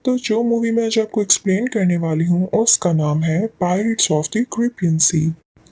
तो जो मूवी मैं आज आपको एक्सप्लेन करने वाली हूँ उसका नाम है पायरेट्स ऑफ द कैरिबियन सी।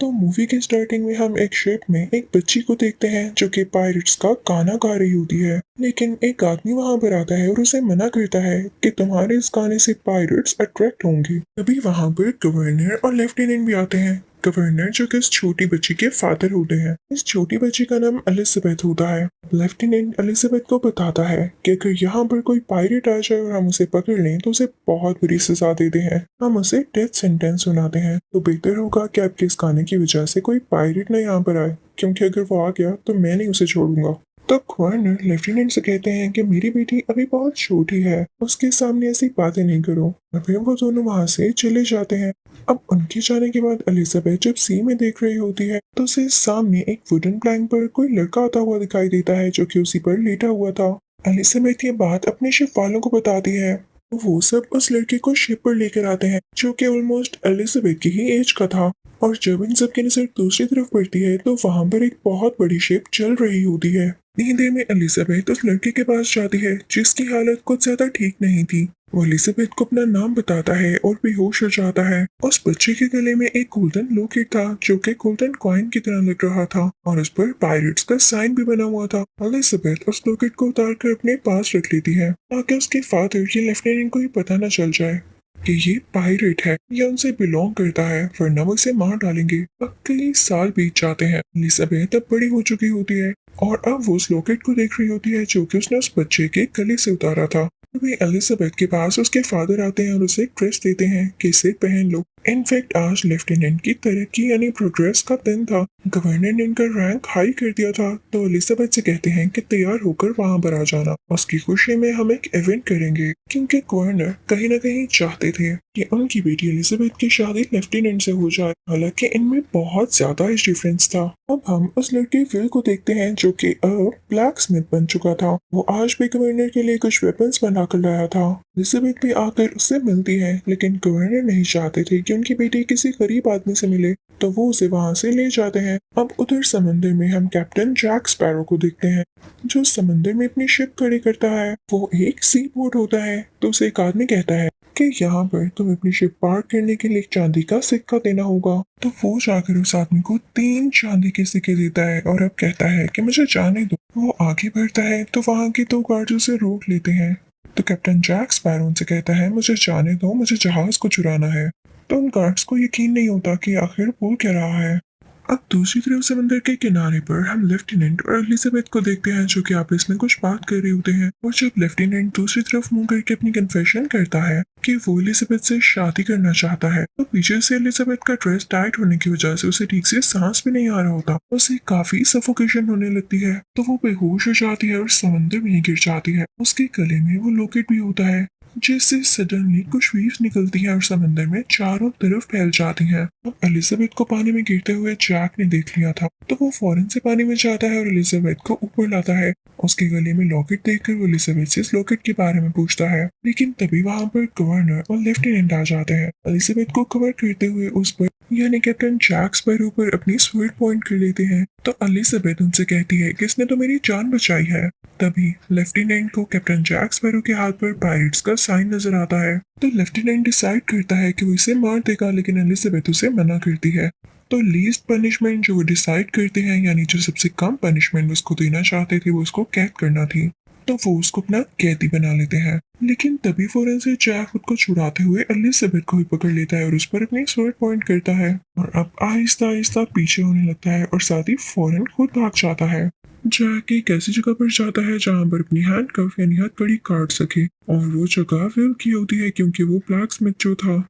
तो मूवी के स्टार्टिंग में हम एक शिप में एक बच्ची को देखते हैं जो कि पायरेट्स का गाना गा रही होती है। लेकिन एक आदमी वहां पर आता है और उसे मना करता है कि तुम्हारे इस गाने से पायरेट्स अट्रैक्ट होंगे। तभी वहां पर गवर्नर और लेफ्टिनेंट भी आते हैं। गवर्नर जो कि इस छोटी बच्ची के फादर होते हैं। इस छोटी बच्ची का नाम एलिजाबेथ होता है। लेफ्टिनेंट एलिजाबेथ को बताता है कि अगर यहाँ पर कोई पायरेट आ जाए और हम उसे पकड़ लें तो उसे बहुत बुरी सजा देते हैं, हम उसे डेथ सेंटेंस सुनाते हैं। तो बेहतर होगा कि आपके इस गाने की वजह से कोई पायरेट ना यहाँ पर आए, क्योंकि अगर वो आ गया तो मैं नहीं उसे छोड़ूंगा। तो गवर्नर लेफ्टिनेंट से कहते हैं कि मेरी बेटी अभी बहुत छोटी है, उसके सामने ऐसी बातें नहीं करो। और फिर वो दोनों वहां से चले जाते हैं। अब उनके जाने के बाद एलिजाबेथ जब सी में देख रही होती है तो उसे सामने एक वुडन प्लैंक पर कोई लड़का आता हुआ दिखाई देता है जो कि उसी पर लेटा हुआ था। एलिजाबेथ ये बात अपने शिप वालों को बताती है। तो वो सब उस लड़के को शिप पर लेकर आते हैं जो कि ऑलमोस्ट एलिजाबेथ की ही एज का था। और जब इन सब की नजर दूसरी तरफ पड़ती है तो वहां पर एक बहुत बड़ी शिप चल रही होती है। इतनी देर में एलिजाबेथ उस लड़के के पास जाती है जिसकी हालत कुछ ज्यादा ठीक नहीं थी। वो एलिजाबेथ को अपना नाम बताता है और बेहोश हो जाता है। उस बच्चे के गले में एक गोल्डन लॉकेट था जो कि गोल्डन कॉइन की तरह लग रहा था और उस पर पायरेट्स का साइन भी बना हुआ था। एलिजाबेथ उस लॉकेट को उतार कर अपने पास रख लेती है ताकि उसके फादर या लेफ्टिनेंट को ही पता न चल जाए कि ये पायरेट है या उनसे बिलोंग करता है, वरना वो इसे मार डालेंगे। अब कई साल बीत जाते हैं। एलिजाबेथ अब बड़ी हो चुकी होती है और अब वो उस लॉकेट को देख रही होती है जो कि उसने उस बच्चे के गले से उतारा था। तभी एलिजाबेथ के पास उसके फादर आते हैं और उसे एक ड्रेस देते हैं कि इसे पहन लो। इनफैक्ट आज लेफ्टिनेंट की तरक्की यानी प्रोग्रेस का दिन था। गवर्नर ने इनका रैंक हाई कर दिया था। तो एलिजाबेथ से कहते हैं कि तैयार होकर वहां पर आ जाना, उसकी खुशी में हम एक इवेंट करेंगे, क्योंकि गवर्नर कहीं न कहीं चाहते थे कि उनकी बेटी एलिजाबेथ की शादी लेफ्टिनेंट से हो जाए। हालांकि इनमें बहुत ज्यादा एज डिफरेंस था। अब हम उस लड़के विल को देखते हैं जो कि अब ब्लैक स्मिथ बन चुका था। वो आज भी गवर्नर के लिए कुछ वेपन्स बना कर लाया था। एलिजाबेथ भी आकर उससे मिलती है, लेकिन गवर्नर नहीं चाहते थे कि उनकी बेटी किसी गरीब आदमी से मिले, तो वो उसे वहां से ले जाते हैं। अब उधर समंदर में हम कैप्टन जैक स्पैरो को देखते हैं जो समंदर में अपनी शिप खड़ी करता है। वो एक सी बोट होता है। तो उसे एक आदमी कहता है कि यहाँ पर तुम्हें अपनी शिप पार्क करने के लिए एक चांदी का सिक्का देना होगा। तो वो जाकर उस आदमी को 3 चांदी के सिक्के देता है और अब कहता है कि मुझे जाने दो। वो आगे बढ़ता है तो वहाँ के 2 गार्ड उसे रोक लेते हैं। तो कैप्टन जैक स्पैरो उनसे कहता है मुझे जाने दो, मुझे जहाज को चुराना है। तो उन गार्ड्स को यकीन नहीं होता कि आखिर बोल क्या रहा है। अब दूसरी तरफ समंदर के किनारे पर हम लेफ्टिनेंट और एलिजाबेथ को देखते हैं जो कि आपस में कुछ बात कर रहे होते हैं। और जब लेफ्टिनेंट दूसरी तरफ मुंह करके अपनी कन्फेशन करता है कि वो एलिजाबेथ से शादी करना चाहता है, तो पीछे से एलिजाबेथ का ड्रेस टाइट होने की वजह से उसे ठीक से सांस भी नहीं आ रहा होता। उसे काफी सफोकेशन होने लगती है। तो वो बेहोश हो जाती है और समंदर में ही गिर जाती है। उसके गले में वो लॉकेट भी होता है जिससे सडनली कुछ वेव्स निकलती हैं और समंदर में चारों तरफ फैल जाती हैं। अब एलिजाबेथ को पानी में गिरते हुए जैक ने देख लिया था, तो वो फौरन से पानी में जाता है और एलिजाबेथ को ऊपर लाता है। उसके गले में लॉकेट देखकर वो एलिजाबेथ से इस लॉकेट के बारे में पूछता है, लेकिन तभी वहां पर गवर्नर और लेफ्टिनेंट आ जाते हैं। एलिजाबेथ को कवर करते हुए उस पर यानी कैप्टन जैक स्पैरो पर अपनी स्वर्ड पॉइंट कर लेते हैं। तो एलिजाबेथ उनसे कहती है कि इसने तो मेरी जान बचाई है। तभी लेफ्टिनेंट को कैप्टन जैक स्पैरो के हाथ पर पायरेट्स का साइन नजर आता है। तो लेफ्टिनेंट डिसाइड करता है कि वो इसे मार देगा, लेकिन एलिजाबेथ उसे मना करती है। तो लीस्ट पनिशमेंट जो वो डिसाइड करते हैं यानी जो सबसे कम पनिशमेंट उसको देना चाहते थे वो उसको कैद करना थी। तो वो उसको अपना कैदी बना लेते हैं। लेकिन तभी फौरन से जैक खुद को छुड़ाते हुए एलिजाबेथ को भी पकड़ लेता है और उस पर अपनी स्वॉर्ड पॉइंट करता है और अब आहिस्ता आहिस्ता पीछे होने लगता है और साथ ही फौरन खुद भाग जाता है। जैक एक ऐसी जगह पर जाता है जहाँ पर अपनी हैंड कफ यानी हथकड़ी काट सके और वो जगह विल की होती है क्योंकि वो ब्लैक स्मिथ जो था।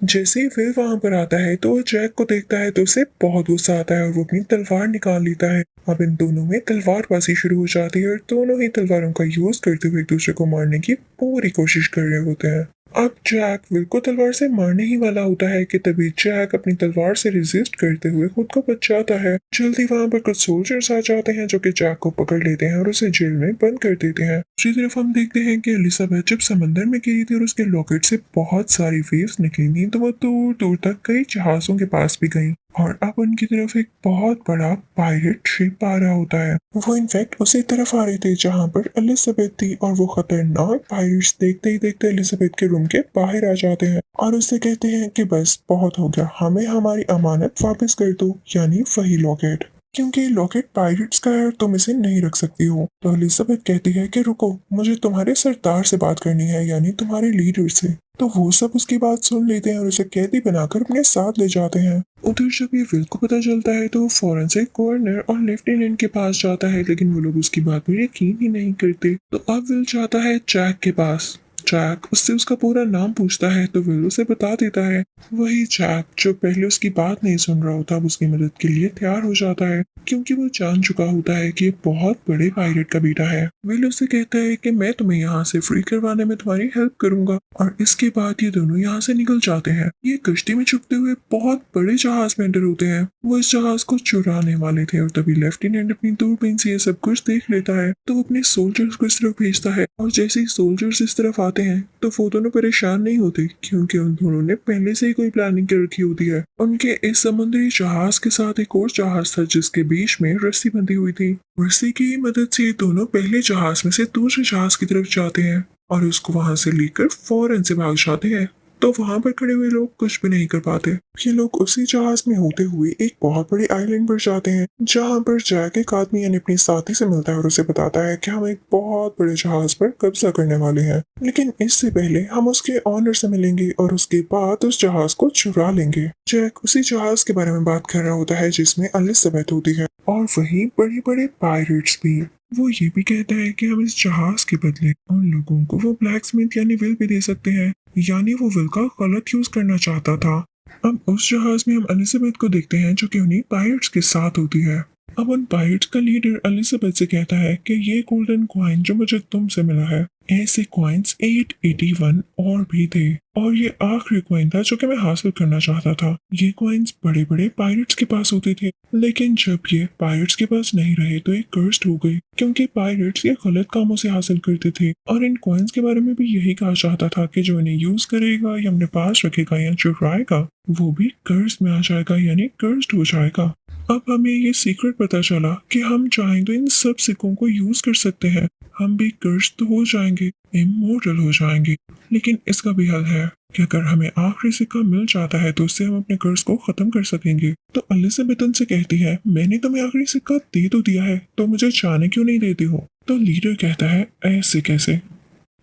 जैसे ही विल वहां पर आता है तो वो जैक को देखता है तो उसे बहुत गुस्सा आता है और वो अपनी तलवार निकाल लेता है। अब इन दोनों में तलवारबाजी शुरू हो जाती है और दोनों ही तलवारों का यूज करते हुए एक दूसरे को मारने की पूरी कोशिश कर रहे होते हैं। अब जैक विल को तलवार से मारने ही वाला होता है कि तभी जैक अपनी तलवार से रेजिस्ट करते हुए खुद को बच जाता है। जल्दी वहां पर कुछ सोल्जर्स आ जाते हैं जो कि जैक को पकड़ लेते हैं और उसे जेल में बंद कर देते हैं। दूसरी तरफ हम देखते हैं कि एलिजाबेथ जब समंदर में गिरी थी और उसके लॉकेट से बहुत सारी वेव्स निकली थी तो वो दूर दूर तक कई जहाजों के पास भी गई और अब उनकी तरफ एक बहुत बड़ा पायरेट शिप आ रहा होता है। वो इनफैक्ट उसी तरफ आ रहे थे जहाँ पर एलिजाबेथ थी, और वो खतरनाक पायरेट्स देखते ही देखते एलिजाबेथ के रूम के बाहर आ जाते हैं और उससे कहते हैं कि बस बहुत हो गया, हमें हमारी अमानत वापस कर दो, यानी वही लॉकेट। क्योंकि ये लॉकेट पायरेट्स का है और तुम इसे नहीं रख सकती हो। तो एलिजाबेथ कहती है कि रुको, मुझे तुम्हारे सरदार से बात करनी है, यानी तुम्हारे लीडर से। तो वो सब उसकी बात सुन लेते हैं और उसे कैदी बनाकर अपने साथ ले जाते हैं। उधर जब ये विल को पता चलता है तो वो फौरन से गवर्नर और लेफ्टिनेंट के पास जाता है, लेकिन वो लोग उसकी बात पर यकीन ही नहीं करते। तो अब विल जाता है जैक के पास। जैक उससे उसका पूरा नाम पूछता है तो विल उसे बता देता है। वही जैक जो पहले उसकी बात नहीं सुन रहा होता, अब उसकी मदद के लिए तैयार हो जाता है, क्योंकि वो जान चुका होता है कि ये बहुत बड़े पायरेट का बेटा है। विल उसे कहता है कि मैं तुम्हें यहाँ से फ्री करवाने में तुम्हारी हेल्प करूंगा, और इसके बाद ये दोनों यहाँ से निकल जाते हैं। ये कश्ती में छुपते हुए बहुत बड़े जहाज में एंटर होते हैं। वो इस जहाज को चुराने वाले थे और तभी लेफ्टिनेंट अपनी दूरबीन से ये सब कुछ देख लेता है, तो वो अपने सोल्जर्स को इस तरफ भेजता है, और जैसे ही सोल्जर्स इस तरफ आते हैं तो वो दोनों परेशान नहीं होते, क्योंकि उन दोनों ने पहले से ही कोई प्लानिंग कर रखी होती है। उनके इस समुद्री जहाज के साथ एक और जहाज था जिसके बीच में रस्सी बंधी हुई थी। रस्सी की मदद से ये दोनों पहले जहाज में से दूसरे जहाज की तरफ जाते हैं और उसको वहां से लेकर फौरन से भाग जाते हैं। तो वहां पर खड़े हुए लोग कुछ भी नहीं कर पाते। ये लोग उसी जहाज में होते हुए एक बहुत बड़ी आइलैंड पर जाते हैं, जहां पर जैक एक आदमी यानी अपने साथी से मिलता है और उसे बताता है कि हम एक बहुत बड़े जहाज पर कब्जा करने वाले हैं, लेकिन इससे पहले हम उसके ऑनर से मिलेंगे और उसके बाद उस जहाज को चुरा लेंगे। जैक उसी जहाज के बारे में बात कर रहा होता है जिसमें एलिजाबेथ होती है, और वही बड़े बड़े पायरेट्स भी। वो ये भी कहता है कि हम इस जहाज के बदले उन लोगों को वो ब्लैक स्मिथ यानी विल भी दे सकते हैं, यानी वो विल का गलत यूज करना चाहता था। अब उस जहाज में हम एलिजाबेथ को देखते हैं जो कि उन्हीं पायरेट्स के साथ होती है। अब उन पायरेट्स का लीडर एलिजाबेथ से कहता है कि ये गोल्डन कॉइन जो मुझे तुमसे मिला है, ऐसे कॉइन्स 881 और भी थे, और ये आखिरी कॉइन था जो कि मैं हासिल करना चाहता था। ये कॉइन्स बड़े बड़े पायरेट्स के पास होते थे, लेकिन जब ये पायरेट्स के पास नहीं रहे तो ये कर्स्ड हो गई, क्योंकि पायरेट्स ये गलत कामों से हासिल करते थे। और इन कॉइन्स के बारे में भी यही कहा चाहता था कि जो इन्हें यूज करेगा या अपने पास रखेगा या चुराएगा, वो भी कर्ज में आ जाएगा, यानी कर्स्ड हो जाएगा। अब हमें ये सीक्रेट पता चला कि हम चाहें तो इन सब सिक्कों को यूज कर सकते हैं। हम भी कर्ज तो हो जाएंगे, इमोर्टल हो जाएंगे, लेकिन इसका भी हल है कि अगर हमें आखिरी सिक्का मिल जाता है तो उससे हम अपने कर्ज को खत्म कर सकेंगे। तो एलिजाबेथ उनसे कहती है, मैंने तुम्हें आखिरी सिक्का दे तो दिया है, तो मुझे जाने क्यों नहीं देती हो? तो लीडर कहता है, ऐसे कैसे?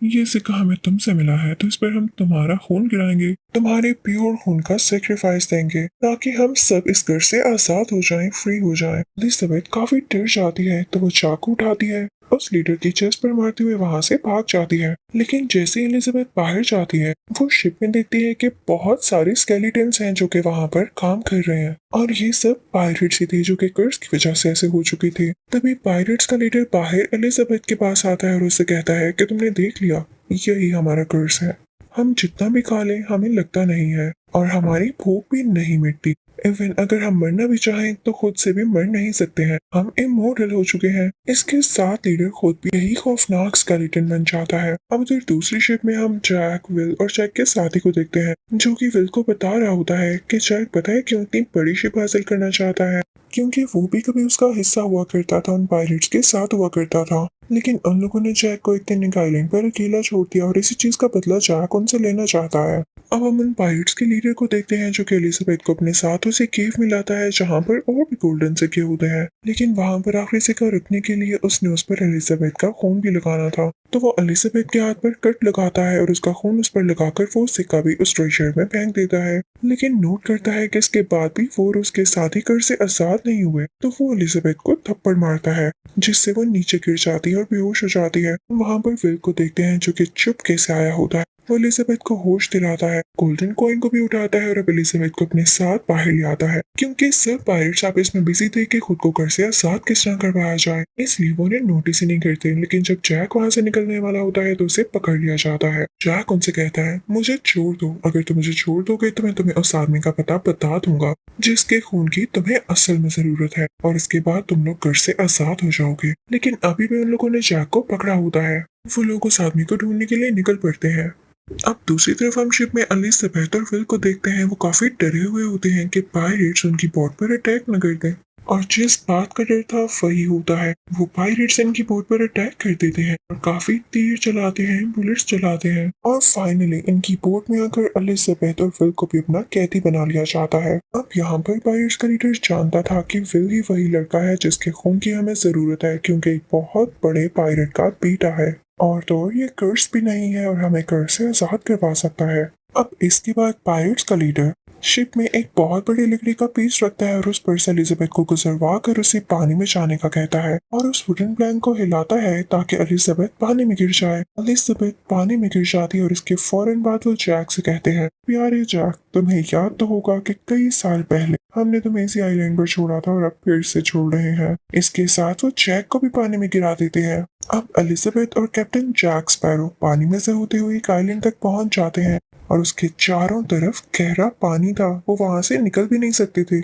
ये सिक्का हमें तुमसे मिला है तो इस पर हम तुम्हारा खून गिराएंगे, तुम्हारे प्योर खून का सेक्रीफाइस देंगे, ताकि हम सब इस घर से आजाद हो जाएं, फ्री हो जाएं। एलिजाबेथ काफी डर जाती है तो वो चाकू उठाती है, उस लीडर की चेस्ट पर मारते हुए वहां से भाग जाती है। लेकिन जैसे ही एलिजाबेथ बाहर जाती है, वो शिप में देखती है कि बहुत सारे स्केलेटन्स हैं जो कि वहां पर काम कर रहे हैं, और ये सब पायरेट्स ही थे जो कि कर्ज की वजह से ऐसे हो चुके थे। तभी पायरेट्स का लीडर बाहर एलिजाबेथ के पास आता है और उससे कहता है कि तुमने देख लिया, यही हमारा कर्ज है। हम जितना भी खा लें हमें लगता नहीं है, और हमारी भूख भी नहीं मिटती। इवन अगर हम मरना भी चाहें तो खुद से भी मर नहीं सकते हैं, हम इमोर्टल हो चुके हैं। इसके साथ लीडर खुद भी यही खौफनाक स्केलेटन बन जाता है। अब उधर दूसरी शिप में हम जैक, विल और जैक के साथी को देखते हैं, जो कि विल को बता रहा होता है कि जैक पता है क्यों इतनी बड़ी शिप हासिल करना चाहता है, क्योंकि वो भी कभी उसका हिस्सा हुआ करता था, उन पायरेट्स के साथ हुआ करता था। लेकिन उन लोगों ने जैक को एक दिन एक आइलैंड पर अकेला छोड़ दिया, और इसी चीज का बदला जैक उनसे लेना चाहता है। अब हम उन पायरेट्स के लीडर को देखते हैं जो कि एलिजाबेथ को अपने साथ उसे केव में लाता है, जहाँ पर और भी गोल्डन सिक्के होते हैं। लेकिन वहां पर आखिरी सिक्का रखने के लिए उसने उस पर एलिजाबेथ का खून भी लगाना था, तो वो एलिजाबेथ के हाथ पर कट लगाता है और उसका खून उस पर लगाकर वो सिक्का भी उस ट्रेजर में फेंक देता है। लेकिन नोट करता है कि इसके बाद भी वो और उसके साथी कर से आजाद नहीं हुए, तो वो एलिजाबेथ को थप्पड़ मारता है, जिससे वो नीचे गिर जाती है और बेहोश हो जाती है। वहां पर विल को देखते हैं जो कि चुपके से आया होता है। वो एलिजाबेथ को होश दिलाता है, गोल्डन कॉइन को भी उठाता है और अब एलिजाबेथ को अपने साथ बाहर ले आता है, क्योंकि सब पायरेट्स आपस में बिजी थे कि खुद को घर से आजाद किस तरह करवाया जाए, इसलिए वो उन्हें नोटिस ही नहीं करते। लेकिन जब जैक वहां से निकलने वाला होता है तो उसे पकड़ लिया जाता है। जैक उनसे कहता है, मुझे छोड़ दो, अगर तुम मुझे छोड़ दोगे तो मैं तुम्हें उस आदमी का पता बता दूंगा जिसके खून की तुम्हें असल में जरूरत है, और इसके बाद तुम लोग घर से आजाद हो जाओगे। लेकिन अभी भी उन लोगों ने जैक को पकड़ा होता है। वो लोग उस आदमी को ढूंढने के लिए निकल पड़ते हैं। अब दूसरी तरफ हम शिप में एलिजाबेथ और विल को देखते हैं। वो काफी डरे हुए होते हैं कि पायरेट्स उनकी बोट पर अटैक न कर दें, और जिस बात का डर था वही होता है। वो पायरेट्स इनकी बोट पर अटैक कर देते हैं और काफी तीर चलाते हैं, बुलेट्स चलाते हैं, और फाइनली इनकी बोट में आकर एलिजाबेथ और विल को भी अपना कैदी बना लिया जाता है। अब यहाँ पर पायरेट्स का लीडर जानता था कि विल ही वही लड़का है जिसके खून की हमें जरूरत है, क्योंकि एक बहुत बड़े पायरेट का बेटा है, और तो और ये कर्स भी नहीं है और हमें कर्स से आजाद करवा सकता है। अब इसके बाद पायरेट्स का लीडर शिप में एक बहुत बड़ी लकड़ी का पीस रखता है और उस पर से एलिजाबेथ को गुजरवा कर उसे पानी में जाने का कहता है, और उस वुडन प्लैंक को हिलाता है ताकि एलिजाबेथ पानी में गिर जाए। एलिजाबेथ पानी में गिर जाती है और इसके फौरन बाद वो जैक से कहते हैं, प्यारे जैक, तुम्हें याद तो होगा कि कई साल पहले हमने तुम्हें इसी आइलैंड पर छोड़ा था और अब फिर से छोड़ रहे हैं। इसके साथ वो जैक को भी पानी में गिरा देते हैं। अब एलिजाबेथ और कैप्टन जैक स्पैरो पानी में से होते हुए एक आइलैंड तक पहुंच जाते हैं, और उसके चारों तरफ गहरा पानी था। वो वहां से निकल भी नहीं सकते थे।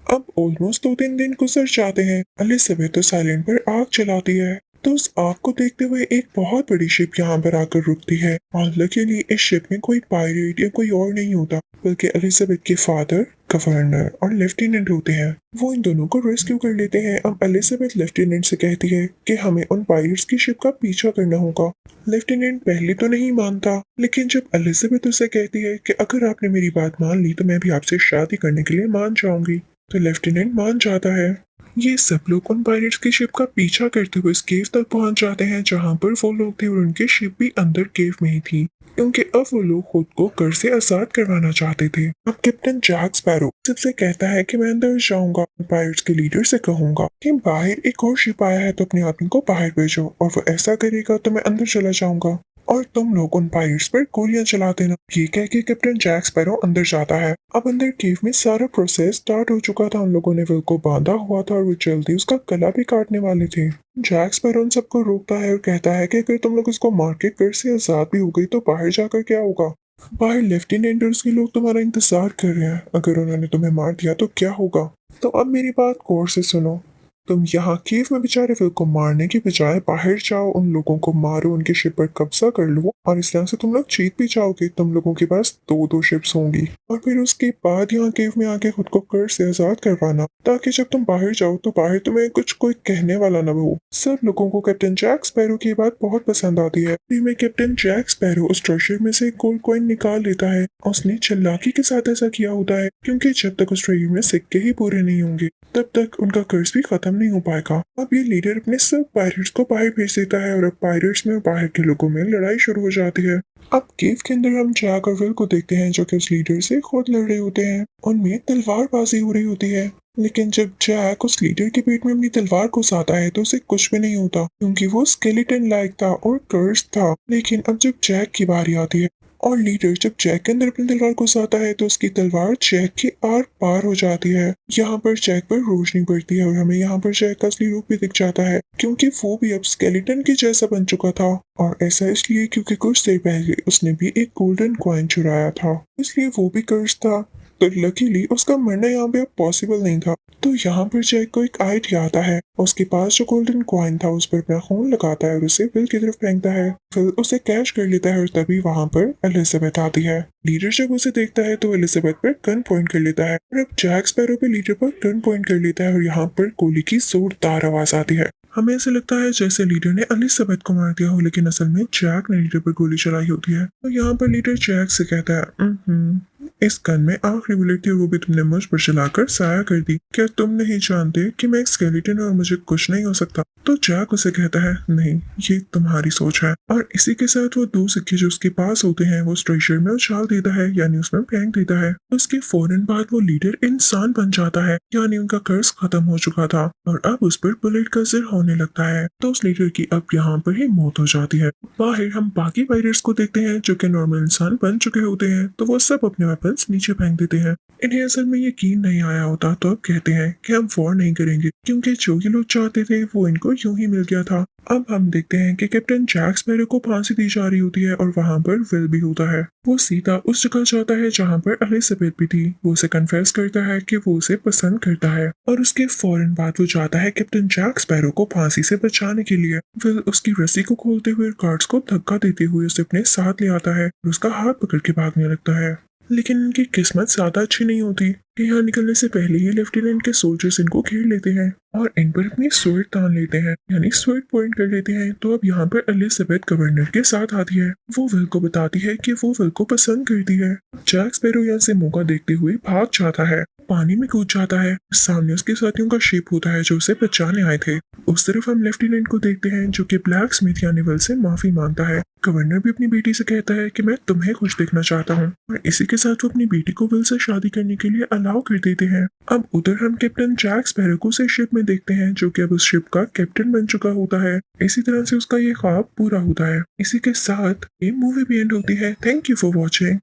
अब ऑलमोस्ट 2-3 दिन गुजर जाते हैं। एलिजाबेथ उस आइलैंड पर आग चलाती है, तो उस आग को देखते हुए एक बहुत बड़ी शिप यहाँ पर आकर रुकती है, और लकीली इस शिप में कोई पायरेट या कोई और नहीं होता, बल्कि एलिजाबेथ के फादर, गवर्नर और लेफ्टिनेंट होते हैं। वो इन दोनों को रेस्क्यू कर लेते हैं। अब एलिजाबेथ लेफ्टिनेंट से कहती है कि हमें उन पायरेट्स की शिप का पीछा करना होगा। लेफ्टिनेंट पहले तो नहीं मानता, लेकिन जब एलिजाबेथ उसे कहती है कि अगर आपने मेरी बात मान ली तो मैं भी आपसे शादी करने के लिए मान जाऊंगी, तो लेफ्टिनेंट मान जाता है। ये सब लोग उन पायरेट्स की शिप का पीछा करते हुए इस केव तक पहुंच जाते हैं जहां पर वो लोग थे, और उनकी शिप भी अंदर केव में ही थी, क्योंकि अब वो लोग खुद को कर से आजाद करवाना चाहते थे। अब कैप्टन जैक स्पैरो सबसे कहता है कि मैं अंदर जाऊंगा, पायरेट्स के लीडर से कहूंगा कि बाहर एक और शिप आया है तो अपने आदमी को बाहर भेजो, और वो ऐसा करेगा तो मैं अंदर चला जाऊंगा, और तुम लोग उन पायरेट्स पर गोलियां चला देना। ये कह के कैप्टन जैक स्पैरो अंदर जाता है। अब अंदर केव में सारा प्रोसेस स्टार्ट हो चुका था। उन लोगों ने विल को बांधा हुआ था और वो जल्दी उसका गला भी काटने वाले थे। जैक स्पैरो उन सबको रोकता है और कहता है कि अगर तुम लोग उसको मार के कर से आजाद भी हो गई तो बाहर जाकर क्या होगा। बाहर लेफ्टिनेंट और उसके लोग तुम्हारा इंतजार कर रहे हैं, अगर उन्होंने तुम्हें मार दिया तो क्या होगा। तो अब मेरी बात गौर से सुनो, तुम यहाँ केव में बेचारे विल को मारने की बजाय बाहर जाओ, उन लोगों को मारो, उनके शिप पर कब्जा कर लो, और इस तरह से तुम लोग जीत भी जाओगे। तुम लोगों के पास 2-2 शिप्स होंगी, और फिर उसके बाद यहाँ केव में आके खुद को कर से आजाद करवाना, ताकि जब तुम बाहर जाओ तो बाहर तुम्हें कुछ कोई कहने वाला न हो। सब लोगों को कैप्टन जैक स्पैरो की बात बहुत पसंद आती है। फिर में कैप्टन जैक स्पैरो उस ट्रेजर में से एक गोल्ड कॉइन निकाल लेता है। उसने चालाकी के साथ ऐसा किया होता है, क्योंकि जब तक उस ट्रेजर में सिक्के ही पूरे नहीं होंगे तब तक उनका कर्ज भी खत्म नहीं हो पाएगा। अब ये लीडर अपने सब पायरेट्स को बाहर भेज देता है, और अब पायरेट्स में और बाहर के लोगों में लड़ाई शुरू हो जाती है। अब केव के अंदर हम जैक और विल को देखते हैं जो कि उस लीडर से खुद लड़ रहे होते हैं। उनमें तलवारबाजी हो रही होती है, लेकिन जब जैक उस लीडर के पेट में अपनी तलवार घुसाता है तो उसे कुछ भी नहीं होता, क्योंकि वो स्केलेटन लायक था और कर्स था। लेकिन अब जब जैक की बारी आती है और लीडर जब जैक के अंदर अपनी तलवार घुसाता है तो उसकी तलवार जैक के आर पार हो जाती है। यहाँ पर जैक पर रोशनी पड़ती है और हमें यहाँ पर जैक का असली रूप भी दिख जाता है, क्योंकि वो भी अब स्केलेटन के जैसा बन चुका था। और ऐसा इसलिए क्योंकि कुछ देर पहले उसने भी एक गोल्डन कॉइन चुराया था, इसलिए वो भी कर्स था। तो लकीली उसका मरना यहाँ पे अब पॉसिबल नहीं था। तो यहाँ पर जैक को एक आइडिया आता है। उसके पास जो गोल्डन कॉइन था उस पर अपना खून लगाता है और उसे विल की तरफ फेंकता है। फिर उसे कैच कर लेता है और तभी वहाँ पर एलिजाबेथ आती है। लीडर जब उसे देखता है तो एलिजाबेथ पर गन पॉइंट कर लेता है, और अब जैक स्पैरो भी लीडर पर गन पॉइंट कर लेता है, और यहाँ पर गोली की जोरदार आवाज आती है। हमें ऐसा लगता है जैसे लीडर ने एलिजाबेथ को मार दिया हो, लेकिन असल में जैक ने लीडर पर गोली चलाई होती है। तो यहाँ पर लीडर जैक से कहता है, इस गन में आखिरी बुलेट थी और वो भी तुमने मुझ पर चलाकर साया कर दी। क्या तुम नहीं जानते कि मैं एक स्केलेटन और मुझे कुछ नहीं हो सकता। तो जैक उसे कहता है, नहीं, ये तुम्हारी सोच है। और इसी के साथ वो 2 सिक्के जो उसके पास होते हैं वो ट्रेजर में उछाल देता है, यानी उसमें फेंक देता है। उसके फौरन बाद वो लीडर इंसान बन जाता है, यानी उनका कर्ज खत्म हो चुका था और अब उस पर बुलेट का असर होने लगता है। तो उस लीडर की अब यहाँ पर ही मौत हो जाती है। बाहर हम बाकी पायरेट्स को देखते हैं जो कि नॉर्मल इंसान बन चुके होते हैं, तो वो सब अपने वेपन्स नीचे फेंक देते हैं। इन्हें असल में यकीन नहीं आया होता तो अब कहते हैं कि हम वॉर नहीं करेंगे, क्योंकि जो ये लोग चाहते थे वो इनको यूं ही मिल गया था। अब हम देखते हैं कि कैप्टन जैक स्पैरो को फांसी दी जा रही होती है और वहां पर विल भी होता है। वो सीधा उस जगह जाता है जहां पर एलिजाबेथ भी थी। वो उसे कन्फेस करता है कि वो उसे पसंद करता है और उसके फौरन बाद वो जाता है कैप्टन जैक स्पैरो को फांसी से बचाने के लिए। विल उसकी रस्सी को खोलते हुए गार्ड्स को धक्का देते हुए उसे अपने साथ ले आता है और उसका हाथ पकड़ के भागने लगता है। लेकिन इनकी किस्मत ज्यादा अच्छी नहीं होती कि यहाँ निकलने से पहले ही लेफ्टिनेंट के सोल्जर्स इनको घेर लेते हैं और इन पर अपनी स्वर्ड तान लेते हैं, यानी स्वर्ड पॉइंट कर लेते हैं। तो अब यहाँ पर एलिजाबेथ गवर्नर के साथ आती है। वो विल को बताती है कि वो विल को पसंद करती है। जैक स्पैरो यहाँ से मौका देखते हुए भाग जाता है, पानी में कूद जाता है। सामने उसके साथियों का शिप होता है जो उसे बचाने आए थे। उस तरफ हम लेफ्टिनेंट को देखते हैं जो कि ब्लैक स्मिथ यानी विल से माफी मांगता है। गवर्नर भी अपनी बेटी से कहता है कि मैं तुम्हें खुश देखना चाहता हूँ और इसी के साथ वो अपनी बेटी को विल से शादी करने के लिए अलाउ कर देते हैं। अब उधर हम कैप्टन जैक स्पैरो को उसे शिप में देखते हैं जो कि अब उस शिप का कैप्टन बन चुका होता है। इसी तरह से उसका ये ख्वाब पूरा होता है। इसी के साथ ये मूवी भी एंड होती है। Thank you for watching.